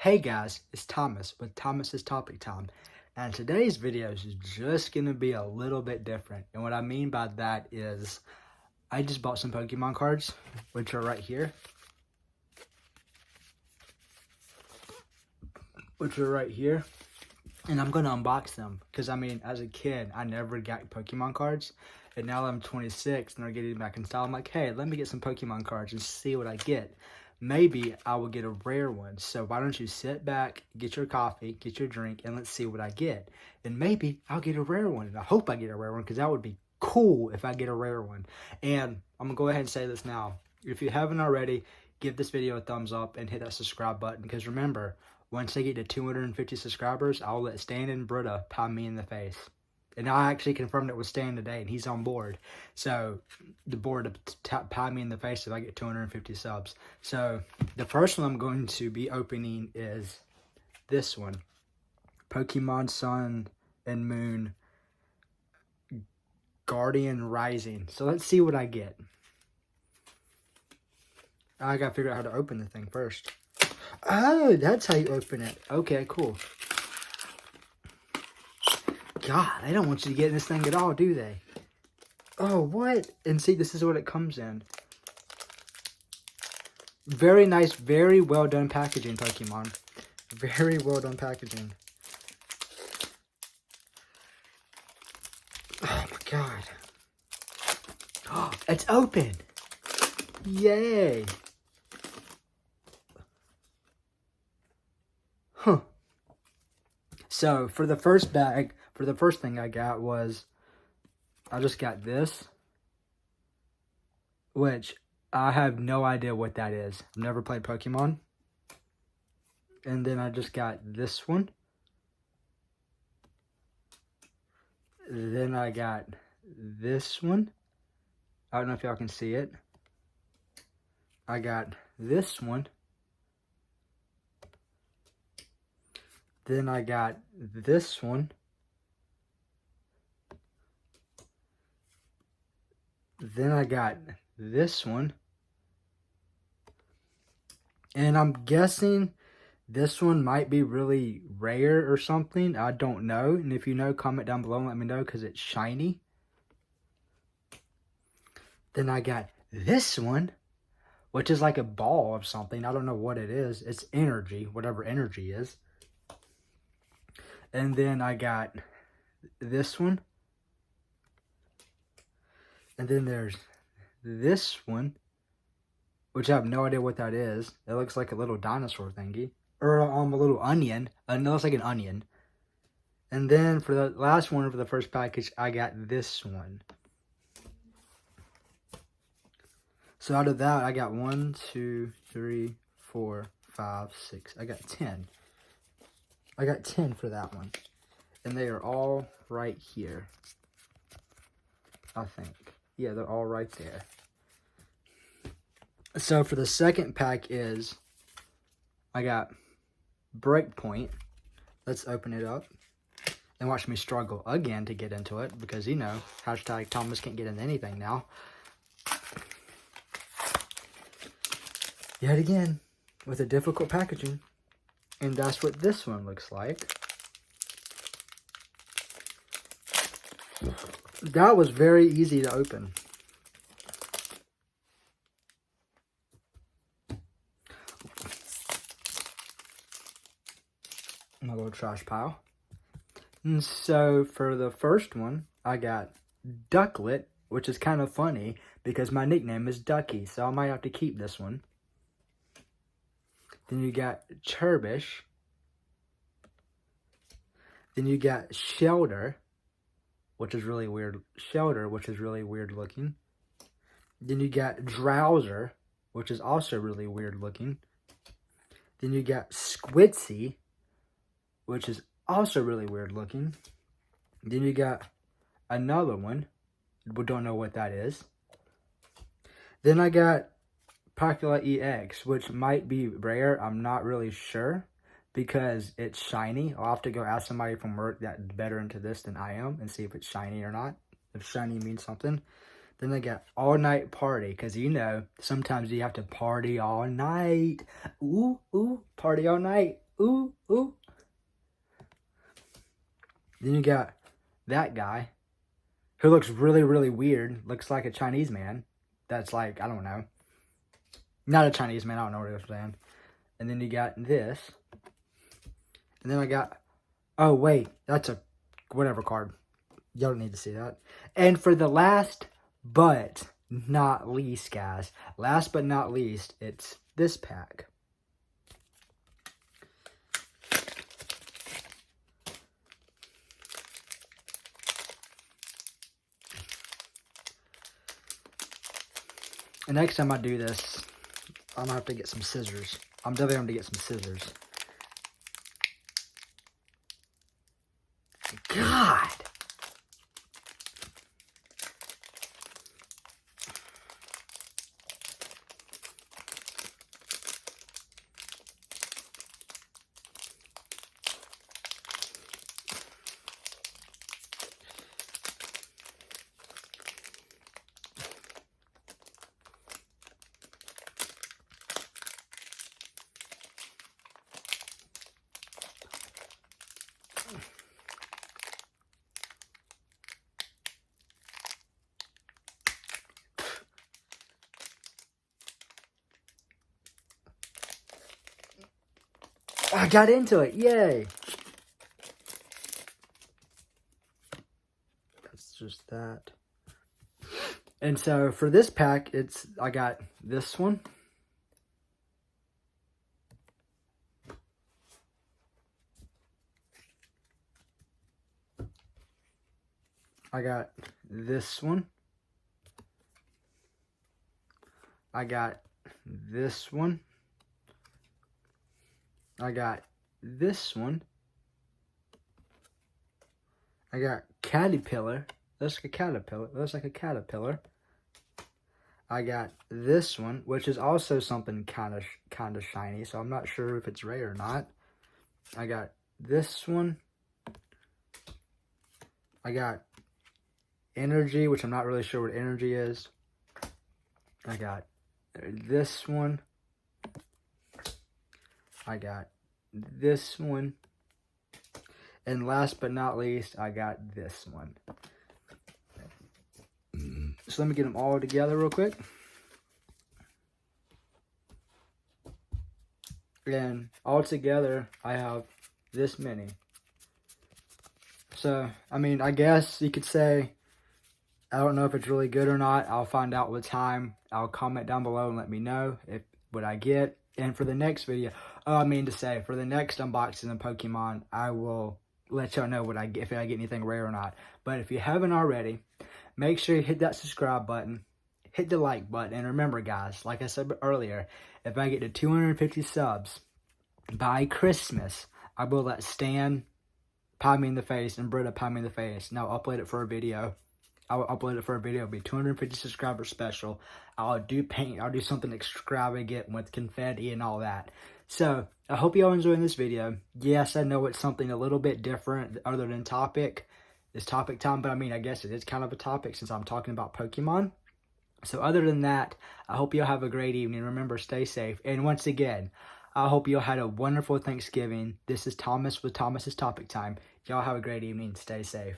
Hey guys, it's Thomas with Thomas's Topic Time, and today's video is just going to be a little bit different. And what I mean by that is I just bought some Pokemon cards, which are right here. And I'm going to unbox them because, I mean, as a kid, I never got Pokemon cards. And now I'm 26 and they're getting back in style. I'm like, hey, let me get some Pokemon cards and see what I get. Maybe I will get a rare one. So why don't you sit back, get your coffee, get your drink, and let's see what I get. And maybe I'll get a rare one. And I hope I get a rare one because that would be cool if I get a rare one. And I'm going to go ahead and say this now. If you haven't already, give this video a thumbs up and hit that subscribe button. Because remember, once they get to 250 subscribers, I'll let Stan and Britta pound me in the face. And I actually confirmed it with Stan today, and he's on board. So, the board to pound me in the face if I get 250 subs. So, the first one I'm going to be opening is this one. Pokemon Sun and Moon Guardian Rising. So, let's see what I get. I gotta figure out how to open the thing first. Oh, that's how you open it. Okay, cool. God, they don't want you to get in this thing at all, do they? Oh, what? And see, this is what it comes in. Very nice, very well done packaging, Pokemon. Very well done packaging. Oh my God. Oh, it's open. Yay. Huh. So, for the first bag, the first thing I got was, I just got this, which I have no idea what that is. I've never played Pokemon. And then I just got this one. Then I got this one. I don't know if y'all can see it. I got this one. Then I got this one. Then I got this one. And I'm guessing this one might be really rare or something. I don't know. And if you know, comment down below and let me know because it's shiny. Then I got this one, which is like a ball of something. I don't know what it is. It's energy, whatever energy is. And then I got this one. And then there's this one, which I have no idea what that is. It looks like a little dinosaur thingy. Or a little onion. It looks like an onion. And then for the last one, for the first package, I got this one. So out of that, I got 1, 2, 3, 4, 5, 6. I got 10. I got 10 for that one. And they are all right here, I think. Yeah, they're all right there. So for the second pack is, I got Breakpoint. Let's open it up. And watch me struggle again to get into it. Because, you know, hashtag Thomas can't get into anything now. Yet again, with a difficult packaging. And that's what this one looks like. That was very easy to open. My little trash pile. And so for the first one, I got Ducklet, which is kind of funny because my nickname is Ducky, so I might have to keep this one. Then you got Churbish. Then you got Shelter, which is really weird. Shelter, which is really weird looking. Then you got Drowser, which is also really weird looking. Then you got Squitsy, which is also really weird looking. Then you got another one. We don't know what that is. Then I got Pokemon EX, which might be rare. I'm not really sure because it's shiny. I'll have to go ask somebody from work that's better into this than I am and see if it's shiny or not. If shiny means something. Then I got All Night Party because, you know, sometimes you have to party all night. Ooh, party all night. Ooh, ooh. Then you got that guy who looks really, really weird. Looks like a Chinese man. That's like, I don't know. Not a Chinese man. I don't know what he was saying. And then you got this. And then I got, oh, wait. That's a whatever card. Y'all don't need to see that. And for the last but not least, guys. Last but not least, it's this pack. And next time I do this, I'm going to have to get some scissors. I'm definitely going to get some scissors. God! I got into it. Yay. That's just that. And so for this pack, I got this one. I got this one. I got this one. I got this one. I got caterpillar. Looks like a caterpillar. Looks like a caterpillar. I got this one, which is also something kind of shiny, so I'm not sure if it's rare or not. I got this one. I got energy, which I'm not really sure what energy is. I got this one. I got this one. And last but not least, I got this one. So let me get them all together real quick. And all together, I have this many. So, I mean, I guess you could say, I don't know if it's really good or not. I'll find out with time. I'll comment down below and let me know what I get. And for the next video, for the next unboxing of Pokemon, I will let y'all know what I get, if I get anything rare or not. But if you haven't already, make sure you hit that subscribe button, hit the like button, and remember, guys, like I said earlier, if I get to 250 subs by Christmas, I will let Stan pie me in the face and Britta pie me in the face, and I'll upload it for a video. I will upload it for a video. It'll be 250 subscriber special. I'll do paint. I'll do something extravagant with confetti and all that. So, I hope you all enjoying this video. Yes, I know it's something a little bit different other than topic. It's topic time, but I mean, I guess it is kind of a topic since I'm talking about Pokemon. So, other than that, I hope you all have a great evening. Remember, stay safe. And once again, I hope you all had a wonderful Thanksgiving. This is Thomas with Thomas's Topic Time. Y'all have a great evening. Stay safe.